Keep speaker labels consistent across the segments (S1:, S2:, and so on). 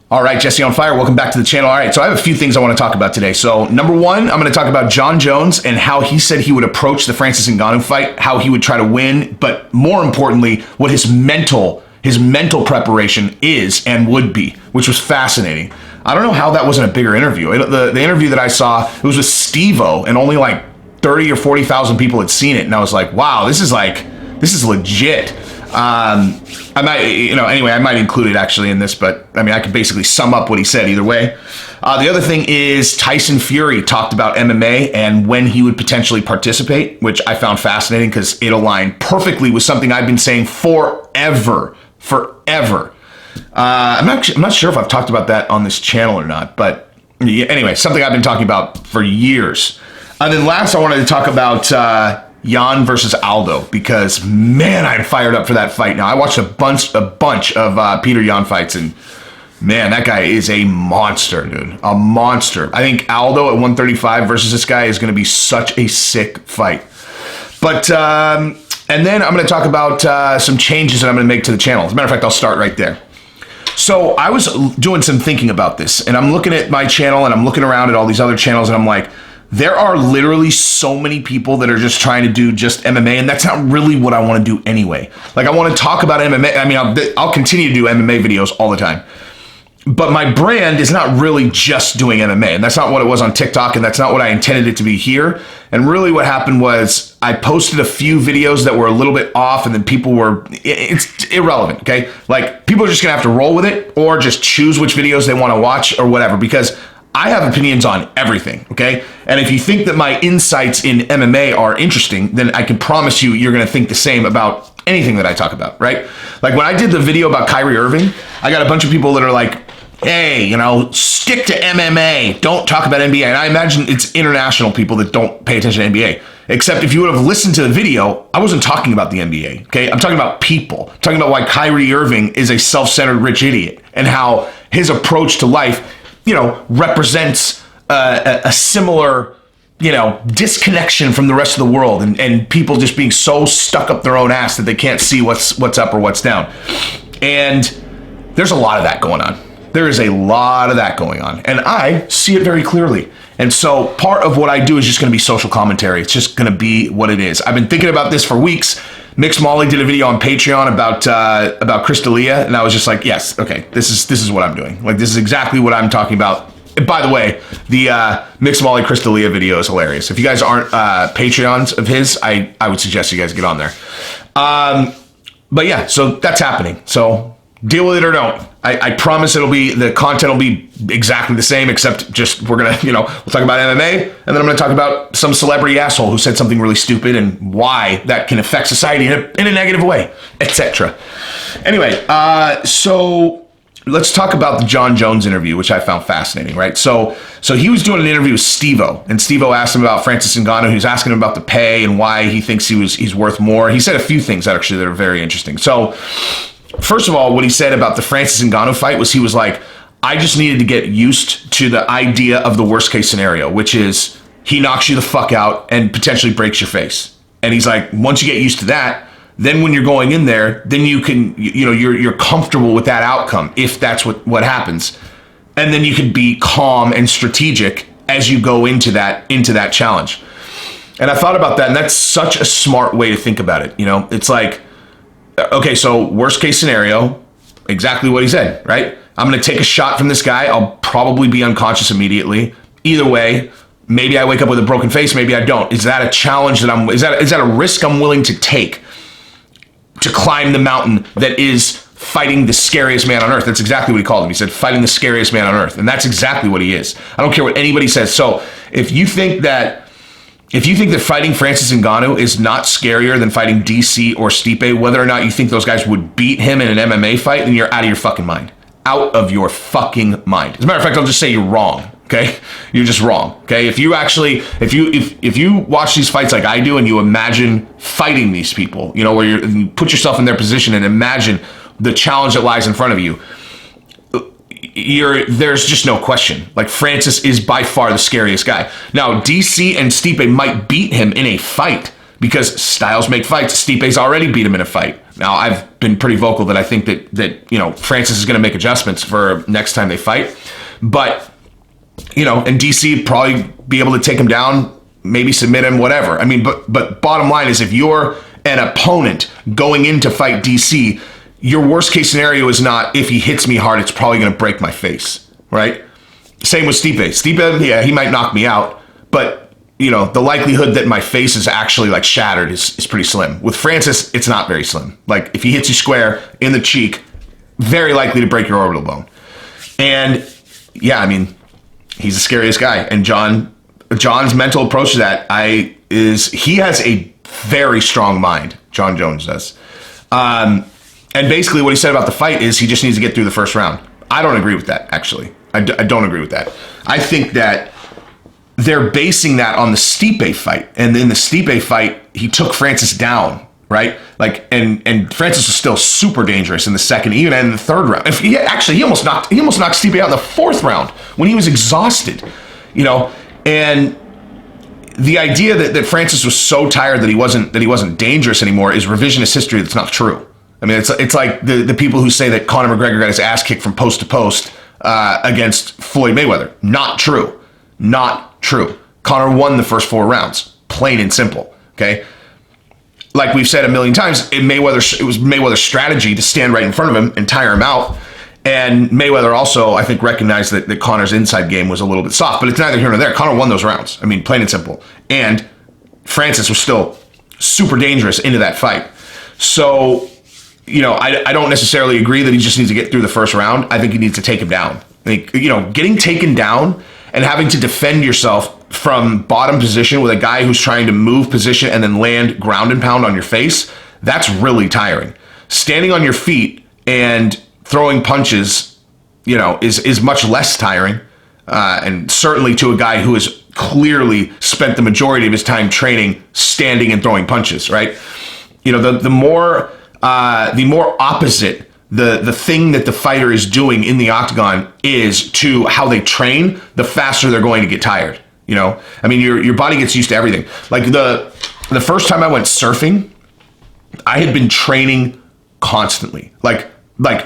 S1: All right, Jesse on Fire, welcome back to the channel. All right, so I have a few things I want to talk about today. So number one, I'm going to talk about Jon Jones and how he said he would approach the Francis Ngannou fight, how he would try to win, but more importantly, what his mental preparation is and would be, which was fascinating. I don't know how that wasn't a bigger interview. The interview that I saw, it was with Steve-O, and only like 30 or 40,000 people had seen it, and I was like, wow, this is legit. I might include it actually in this, but I mean, I could basically sum up what he said either way. The other thing is Tyson Fury talked about MMA and when he would potentially participate, which I found fascinating because it aligned perfectly with something I've been saying forever. I'm not sure if I've talked about that on this channel or not, but anyway, something I've been talking about for years. And then last, I wanted to talk about Jan versus Aldo, because man, I'm fired up for that fight now. I watched a bunch of Peter Yan fights, and man, that guy is a monster, dude. A monster. I think Aldo at 135 versus this guy is going to be such a sick fight. But and then I'm going to talk about some changes that I'm going to make to the channel. As a matter of fact, I'll start right there. So I was doing some thinking about this, and I'm looking at my channel and I'm looking around at all these other channels, and I'm like, there are literally so many people that are just trying to do just MMA, and that's not really what I want to do anyway. Like, I want to talk about MMA. I mean, I'll continue to do MMA videos all the time. But my brand is not really just doing MMA, and that's not what it was on TikTok, and that's not what I intended it to be here. And really what happened was I posted a few videos that were a little bit off, and then it's irrelevant, okay? Like, people are just going to have to roll with it or just choose which videos they want to watch or whatever, because I have opinions on everything, okay? And if you think that my insights in MMA are interesting, then I can promise you're going to think the same about anything that I talk about, right? Like when I did the video about Kyrie Irving, I got a bunch of people that are like, hey, stick to MMA, don't talk about NBA. And I imagine it's international people that don't pay attention to NBA. Except if you would have listened to the video, I wasn't talking about the NBA, okay? I'm talking about people. I'm talking about why Kyrie Irving is a self-centered rich idiot and how his approach to life represents a similar, disconnection from the rest of the world and people just being so stuck up their own ass that they can't see what's up or what's down. And there's a lot of that going on. There is a lot of that going on. And I see it very clearly. And so part of what I do is just going to be social commentary. It's just going to be what it is. I've been thinking about this for weeks. Mixed Molly did a video on Patreon about Chris D'Elia, and I was just like, yes, okay, this is what I'm doing. Like, this is exactly what I'm talking about. And by the way, the Mixed Molly Chris D'Elia video is hilarious. If you guys aren't Patreons of his, I would suggest you guys get on there. But yeah, so that's happening. So deal with it or don't. I promise the content will be exactly the same, except just we're gonna, we'll talk about MMA, and then I'm gonna talk about some celebrity asshole who said something really stupid and why that can affect society in a negative way, etc. Anyway, so let's talk about the Jon Jones interview, which I found fascinating, right? So he was doing an interview with Steve-O, and Steve-O asked him about Francis Ngannou. He was asking him about the pay and why he thinks he's worth more. He said a few things actually that are very interesting. So first of all, what he said about the Francis Ngannou fight was he was like, I just needed to get used to the idea of the worst case scenario, which is he knocks you the fuck out and potentially breaks your face. And he's like, once you get used to that, then when you're going in there, then you can, you're comfortable with that outcome if that's what happens. And then you can be calm and strategic as you go into that challenge. And I thought about that, and that's such a smart way to think about it. It's like, okay, so worst case scenario, exactly what he said, right? I'm going to take a shot from this guy. I'll probably be unconscious immediately. Either way, maybe I wake up with a broken face, maybe I don't. Is that a challenge is that a risk I'm willing to take to climb the mountain that is fighting the scariest man on earth? That's exactly what he called him. He said, fighting the scariest man on earth. And that's exactly what he is. I don't care what anybody says. So if you think that fighting Francis Ngannou is not scarier than fighting DC or Stipe, whether or not you think those guys would beat him in an MMA fight, then you're out of your fucking mind. Out of your fucking mind. As a matter of fact, I'll just say you're wrong. Okay? You're just wrong. Okay? If you watch these fights like I do and you imagine fighting these people, where you put yourself in their position and imagine the challenge that lies in front of you, there's just no question. Like, Francis is by far the scariest guy. Now, DC and Stipe might beat him in a fight because styles make fights. Stipe's already beat him in a fight, Now, I've been pretty vocal that I think that Francis is going to make adjustments for next time they fight. But, and DC probably be able to take him down, maybe submit him, whatever. I mean, but bottom line is if you're an opponent going in to fight DC, your worst case scenario is not if he hits me hard, it's probably going to break my face, right? Same with Stipe. Stipe, yeah, he might knock me out, but the likelihood that my face is actually like shattered is pretty slim. With Francis, it's not very slim. Like if he hits you square in the cheek, very likely to break your orbital bone. And yeah, I mean, he's the scariest guy. And Jon's mental approach to that he has a very strong mind. Jon Jones does. And basically what he said about the fight is he just needs to get through the first round. I don't agree with that, actually. I don't agree with that. I think that they're basing that on the Stipe fight. And in the Stipe fight, he took Francis down, right? Like, and Francis was still super dangerous in the second, even in the third round. He almost knocked Stipe out in the fourth round when he was exhausted, and the idea that Francis was so tired that he wasn't dangerous anymore is revisionist history. That's not true. I mean, it's like the people who say that Conor McGregor got his ass kicked from post to post against Floyd Mayweather. Not true. Not true. Conor won the first 4 rounds, plain and simple. Okay, like we've said a million times, it was Mayweather's strategy to stand right in front of him and tire him out. And Mayweather also, I think, recognized that Conor's inside game was a little bit soft, but it's neither here nor there. Conor won those rounds. I mean, plain and simple. And Francis was still super dangerous into that fight. So, I don't necessarily agree that he just needs to get through the first round. I think he needs to take him down. I think, getting taken down and having to defend yourself from bottom position with a guy who's trying to move position and then land ground and pound on your face, that's really tiring. Standing on your feet and throwing punches, is much less tiring. And certainly to a guy who has clearly spent the majority of his time training standing and throwing punches, right? The more opposite the thing that the fighter is doing in the octagon is to how they train, the faster they're going to get tired. I mean, your body gets used to everything. Like the first time I went surfing, I had been training constantly, like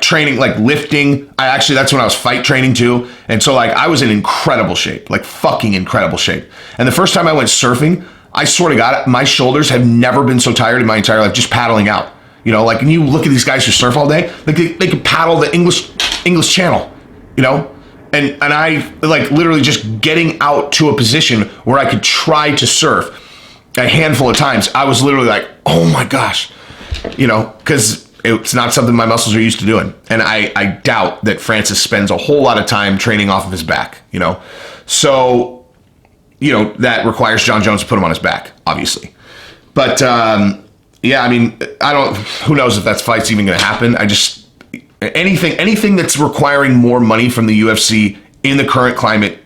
S1: training, like lifting. That's when I was fight training too. And so I was in incredible shape, like fucking incredible shape. And the first time I went surfing, I swear to God, my shoulders have never been so tired in my entire life just paddling out. Like when you look at these guys who surf all day, like they can paddle the English Channel, and I like literally just getting out to a position where I could try to surf a handful of times. I was literally like, oh my gosh, because it's not something my muscles are used to doing. And I doubt that Francis spends a whole lot of time training off of his back, So, that requires Jon Jones to put him on his back, obviously. But, yeah, I mean, who knows if that fight's even going to happen. Anything that's requiring more money from the UFC in the current climate,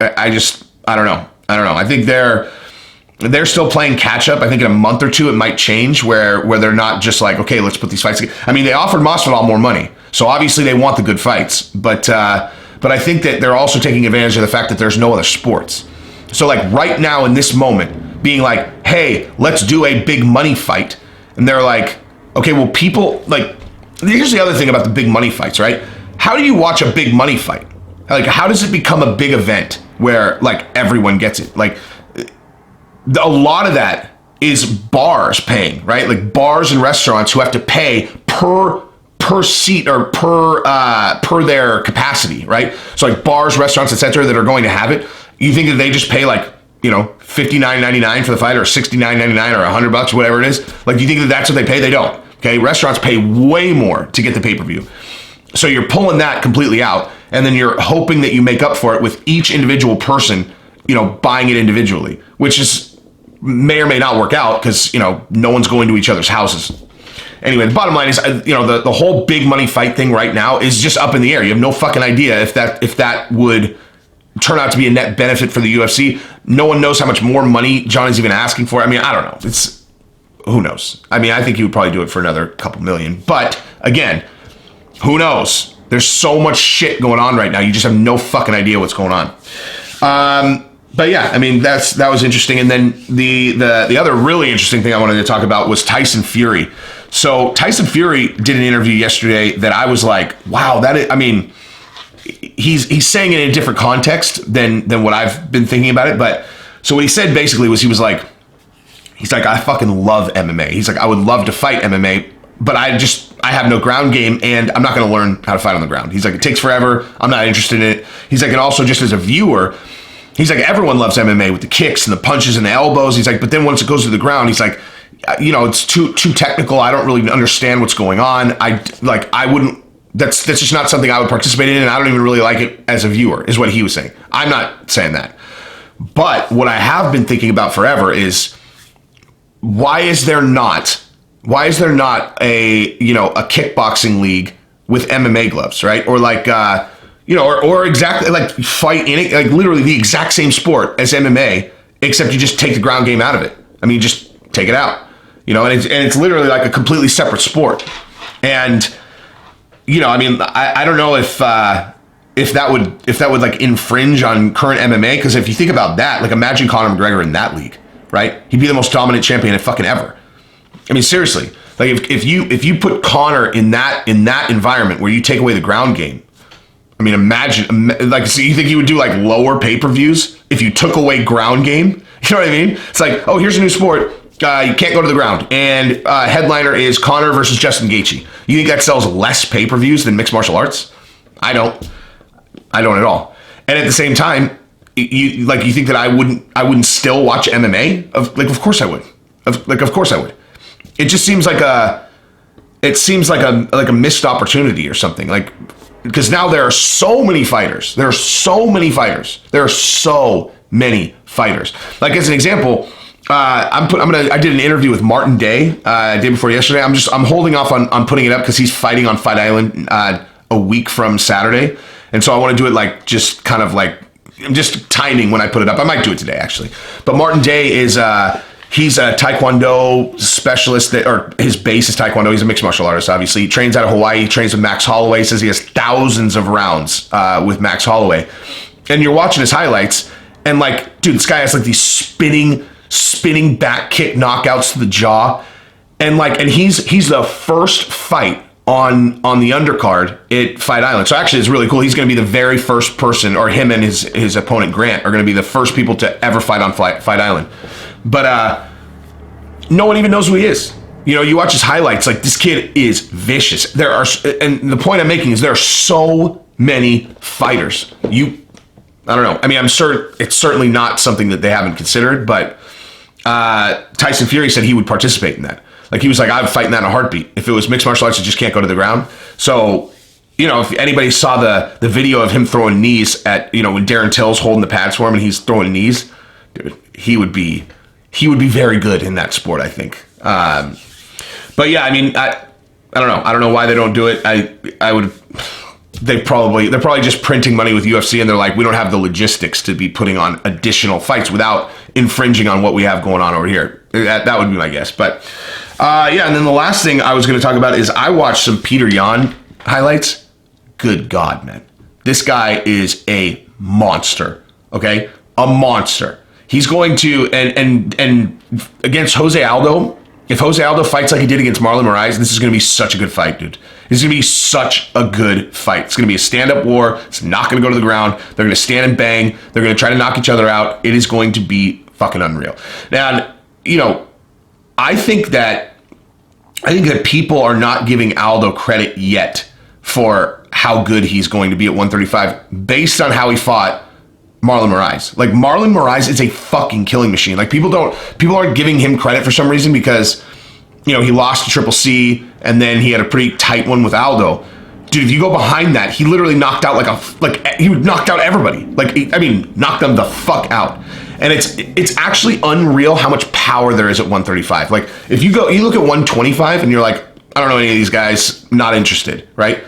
S1: I don't know. I think they're still playing catch up. I think in a month or two it might change where they're not just like, okay, let's put these fights together. I mean, they offered Masvidal more money, so obviously they want the good fights. But I think that they're also taking advantage of the fact that there's no other sports. So like right now in this moment, being like, hey, let's do a big money fight. And they're like, okay, well, people, like, here's the other thing about the big money fights, right? How do you watch a big money fight? Like, how does it become a big event where, like, everyone gets it? Like, a lot of that is bars paying, right? Like, bars and restaurants who have to pay per seat or per their capacity, right? So, like, bars, restaurants, etc., that are going to have it, you think that they just pay, like, $59.99 for the fight or $69.99 or $100, whatever it is. Like, do you think that that's what they pay? They don't. Okay. Restaurants pay way more to get the pay-per-view. So you're pulling that completely out. And then you're hoping that you make up for it with each individual person, buying it individually, which may or may not work out because, no one's going to each other's houses. Anyway, the bottom line is, the whole big money fight thing right now is just up in the air. You have no fucking idea if that would turn out to be a net benefit for the UFC. No one knows how much more money Jon is even asking for. I mean, I don't know. Who knows? I mean, I think he would probably do it for another couple million. But again, who knows? There's so much shit going on right now. You just have no fucking idea what's going on. But yeah, I mean, that was interesting. And then the other really interesting thing I wanted to talk about was Tyson Fury. So Tyson Fury did an interview yesterday that I was like, wow, he's saying it in a different context than what I've been thinking about it. But so what he said basically was he's like, I fucking love MMA. He's like, I would love to fight MMA, but I have no ground game and I'm not going to learn how to fight on the ground. He's like, it takes forever. I'm not interested in it. He's like, and also just as a viewer, he's like, everyone loves MMA with the kicks and the punches and the elbows. He's like, but then once it goes to the ground, he's like, it's too technical. I don't really understand what's going on. I wouldn't, that's just not something I would participate in. And I don't even really like it as a viewer is what he was saying. I'm not saying that. But what I have been thinking about forever is why is there not a kickboxing league with MMA gloves, right? Or like, or exactly like fight in it, like literally the exact same sport as MMA, except you just take the ground game out of it. I mean, just take it out, and it's literally like a completely separate sport. And, I don't know if that would like infringe on current MMA. Cause if you think about that, like imagine Conor McGregor in that league, right? He'd be the most dominant champion in fucking ever. I mean, seriously, like if you put Conor in that environment where you take away the ground game, I mean, imagine, like, so you think you would do like lower pay-per-views if you took away ground game? You know what I mean? It's like, oh, here's a new sport. You can't go to the ground. And headliner is Conor versus Justin Gaethje. You think that sells less pay-per-views than mixed martial arts? I don't at all. And at the same time, you think that I wouldn't still watch MMA? Of course I would. Of course I would. It just seems like a missed opportunity or something. Like, because now there are so many fighters. Like, as an example, I did an interview with Martin Day day before yesterday. I'm holding off on putting it up because he's fighting on Fight Island a week from Saturday, and so I want to do it like just kind of like I'm just timing when I put it up. I might do it today actually. But Martin Day is he's a Taekwondo specialist or his base is Taekwondo. He's a mixed martial artist, obviously. He trains out of Hawaii. He trains with Max Holloway. He says he has thousands of rounds with Max Holloway. And you're watching his highlights, and like, dude, this guy has like these spinning back kick knockouts to the jaw. And he's the first fight on the undercard at Fight Island. So actually it's really cool. He's going to be the very first person, or him and his opponent Grant are going to be the first people to ever fight on Fight Island. But no one even knows who he is. You watch his highlights, like this kid is vicious. And the point I'm making is there are so many fighters. I don't know. I mean, I'm sure it's certainly not something that they haven't considered, but Tyson Fury said he would participate in that. Like, he was like, I'd fight in that in a heartbeat. If it was mixed martial arts, you just can't go to the ground. So, if anybody saw the video of him throwing knees at, when Darren Till's holding the pads for him and he's throwing knees, dude, he would be very good in that sport, I think. But yeah, I mean, I don't know. I don't know why they don't do it. They're probably just printing money with UFC, and they're like, we don't have the logistics to be putting on additional fights without infringing on what we have going on over here. That would be my guess. But yeah, and then the last thing I was going to talk about is I watched some Peter Yan highlights. Good God, man. This guy is a monster, okay? A monster. He's going to, and against Jose Aldo, if Jose Aldo fights like he did against Marlon Moraes, this is going to be such a good fight, dude. This is going to be such a good fight. It's going to be a stand-up war. It's not going to go to the ground. They're going to stand and bang. They're going to try to knock each other out. It is going to be fucking unreal. Now, I think that people are not giving Aldo credit yet for how good he's going to be at 135 based on how he fought Marlon Moraes. Like, Marlon Moraes is a fucking killing machine. Like, people aren't giving him credit for some reason because, he lost to Triple C and then he had a pretty tight one with Aldo. Dude, if you go behind that, he literally knocked out he knocked out everybody. Knocked them the fuck out. And it's actually unreal how much power there is at 135. Like, if you look at 125 and you're like, I don't know any of these guys, not interested, right?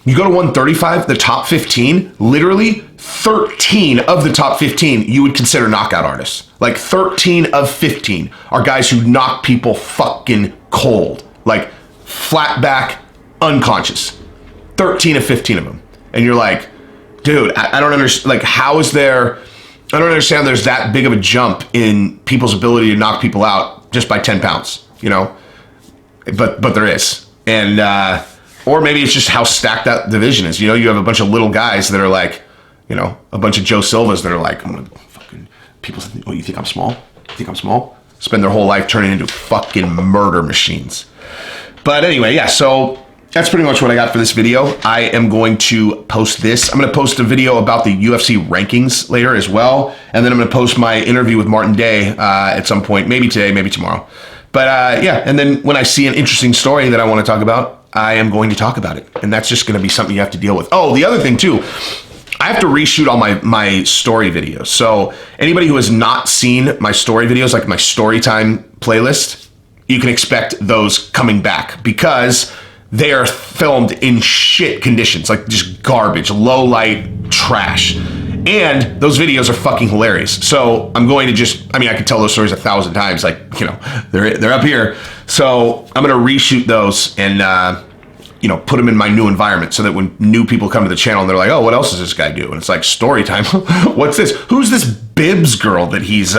S1: You go to 135, the top 15, literally 13 of the top 15 you would consider knockout artists. Like, 13 of 15 are guys who knock people fucking cold. Like, flat back, unconscious. 13 of 15 of them. And you're like, dude, I don't understand. Like, how is there... I don't understand there's that big of a jump in people's ability to knock people out just by 10 pounds, but there is. And, or maybe it's just how stacked that division is. You know, you have a bunch of little guys that are like, you know, a bunch of Joe Silvas that are like, I'm gonna fucking, people say, oh, you think I'm small? You think I'm small? Spend their whole life turning into fucking murder machines. But anyway, yeah, so that's pretty much what I got for this video. I am going to post this. I'm going to post a video about the UFC rankings later as well. And then I'm going to post my interview with Martin Day at some point, maybe today, maybe tomorrow. But yeah, and then when I see an interesting story that I want to talk about, I am going to talk about it. And that's just going to be something you have to deal with. Oh, the other thing too, I have to reshoot all my story videos. So anybody who has not seen my story videos, like my story time playlist, you can expect those coming back because they are filmed in shit conditions, like just garbage, low light, trash. And those videos are fucking hilarious. So I'm going to just, I mean, I could tell those stories 1,000 times, like, you know, they're up here. So I'm going to reshoot those and, you know, put them in my new environment so that when new people come to the channel and they're like, oh, what else does this guy do? And it's like, story time. What's this? Who's this Bibbs girl that he's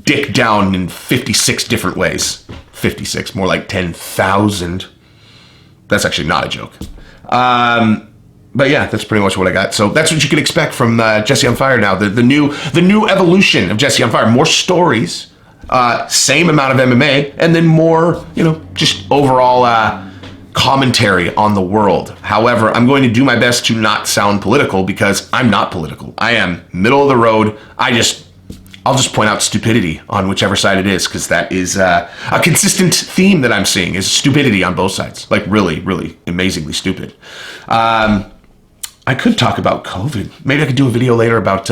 S1: dicked down in 56 different ways? 56, more like 10,000. That's actually not a joke. But yeah, that's pretty much what I got. So that's what you can expect from Jesse on Fire now. The new evolution of Jesse on Fire. More stories, same amount of MMA, and then more, you know, just overall commentary on the world. However, I'm going to do my best to not sound political because I'm not political. I am middle of the road. I'll just point out stupidity on whichever side it is, because that is a consistent theme that I'm seeing is stupidity on both sides. Like really, really amazingly stupid. I could talk about COVID. Maybe I could do a video later about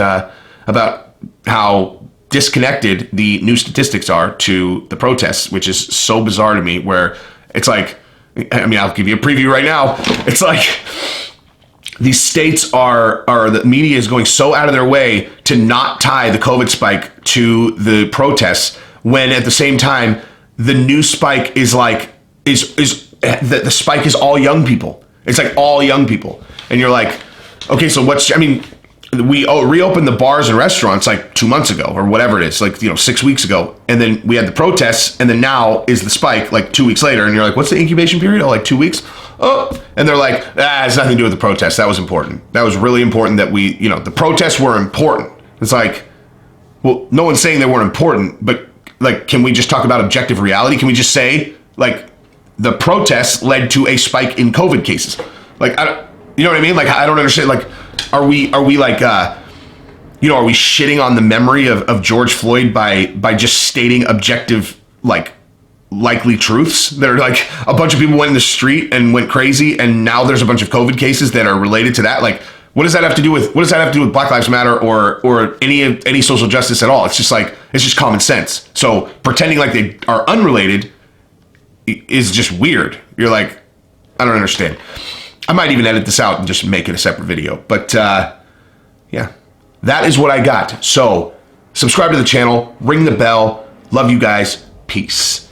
S1: how disconnected the new statistics are to the protests, which is so bizarre to me, where it's like, I mean, I'll give you a preview right now. It's like these states the media is going so out of their way to not tie the COVID spike to the protests, when at the same time the new spike is like the spike is all young people. It's like all young people, and you're like, okay, so we reopened the bars and restaurants like 2 months ago or whatever it is, like, you know, 6 weeks ago, and then we had the protests, and then now is the spike like 2 weeks later, and you're like, what's the incubation period? Oh, like 2 weeks. Oh, and they're like, it has nothing to do with the protests. That was important. That was really important that we, you know, the protests were important. It's like, well, no one's saying they weren't important, but like, can we just talk about objective reality? Can we just say, like, the protests led to a spike in COVID cases? Like, you know what I mean? Like, I don't understand. Like, are we like, you know, are we shitting on the memory of George Floyd by just stating objective, like, likely truths that are like a bunch of people went in the street and went crazy, and now there's a bunch of COVID cases that are related to that? Like, what does that have to do with Black Lives Matter or any social justice at all? It's just like, it's just common sense. So pretending like they are unrelated is just weird. You're like, I don't understand. I might even edit this out and just make it a separate video. But yeah, that is what I got. So subscribe to the channel, ring the bell. Love you guys. Peace.